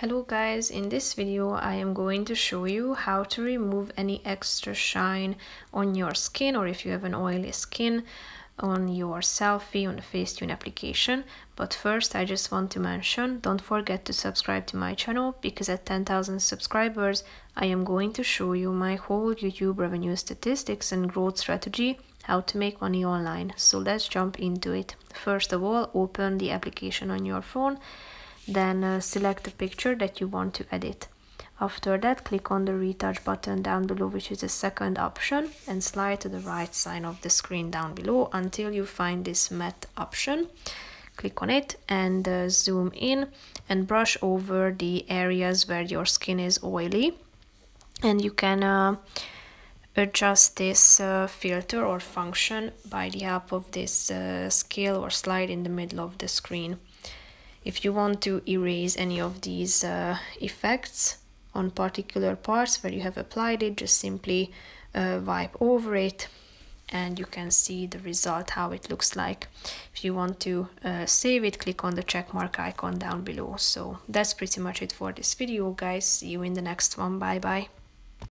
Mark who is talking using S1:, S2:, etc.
S1: Hello guys, in this video I am going to show you how to remove any extra shine on your skin, or if you have an oily skin, on your selfie on the Facetune application. But first I just want to mention, don't forget to subscribe to my channel, because at 10,000 subscribers I am going to show you my whole YouTube revenue statistics and growth strategy, how to make money online. So let's jump into it. First of all, open the application on your phone. Then select the picture that you want to edit. After that, click on the retouch button down below, which is the second option, and slide to the right side of the screen down below until you find this matte option. Click on it and zoom in and brush over the areas where your skin is oily. And you can adjust this filter or function by the help of this scale or slide in the middle of the screen. If you want to erase any of these effects on particular parts where you have applied it, just simply wipe over it and you can see the result, how it looks like. If you want to save it, click on the check mark icon down below. So that's pretty much it for this video, guys. See you in the next one. Bye bye.